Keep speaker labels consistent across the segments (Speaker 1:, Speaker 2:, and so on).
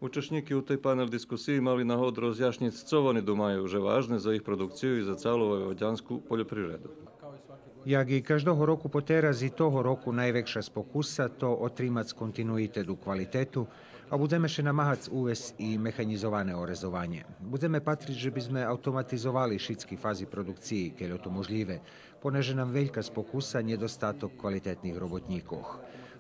Speaker 1: Учасники у tej panel дискусії мали нагоду роз'яснити, що вони думають вже важне за їх продукцію і за цілу vojvođansku poljoprivredu.
Speaker 2: Jak i každého roku po terazi toho roku najväčšia spokusa to otrimac kontinuitet u kvalitetu, a budeme še namahac uves i mechanizované orezovanie. Budeme patriť, že by sme automatizovali šitski fazi produkciji, keď je to možljive, poneže nam veľká spokusa nedostatok kvalitetných robotníkov.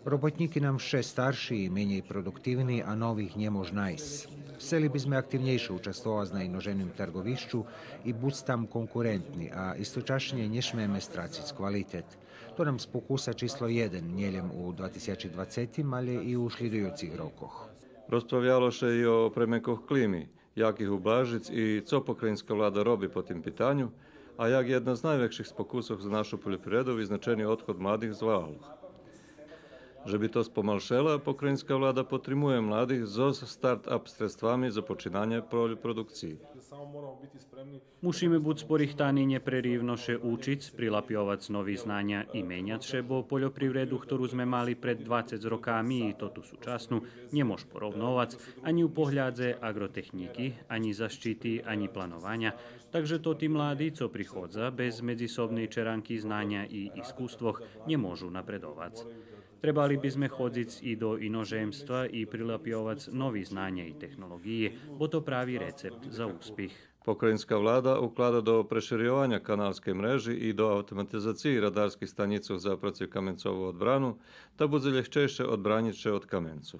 Speaker 2: Robotníky nám vše starší, menej produktívni a nových nemož nájsť. Chceli by sme aktivnejšie učestvovať na inoženým trgovišću i buď tam konkurentni, a istočasne nešmeme straciť kvalitet. To nam spokusa číslo 1, nieljem u 2020, ale i u slідujúcich rokoch.
Speaker 1: Розправляло ще й о применках клімі, як їх ублажить і що українська влада робить по тим питанню, а як jedna z najväčších spokusov za našu poljoprivredu vyznačený odchod mladých z válu. Že by to spomalšela, pokrajinská vláda potrimuje mladých so start-up sredstvami za počínanie produkciji.
Speaker 3: Musíme buď sporichtaní neprerivnoše učiť, prilapjovať nový znanja i menjať bo poljoprivredu, ktorú sme mali pred 20 rokami i to tu súčasnú, nemož porovnovať ani u pohľadze agrotechniky, ani zaštity, ani planovania. Takže to tí mladí, co prichodza, bez medzisobnej čeranky znania i iskustvoch, nemôžu napredovať. Trebali by sme chodiť i do inožemstva i prilapjovať nový znanje i technologije, bo to pravi recept za úspjeh.
Speaker 1: Pokrajinská vláda uklada do preširjovanja kanalske mreži i do automatizaciji radarskih stanicov za protiv kamencovú odbranu, da bude ľahčejšie odbraniť od kamencu.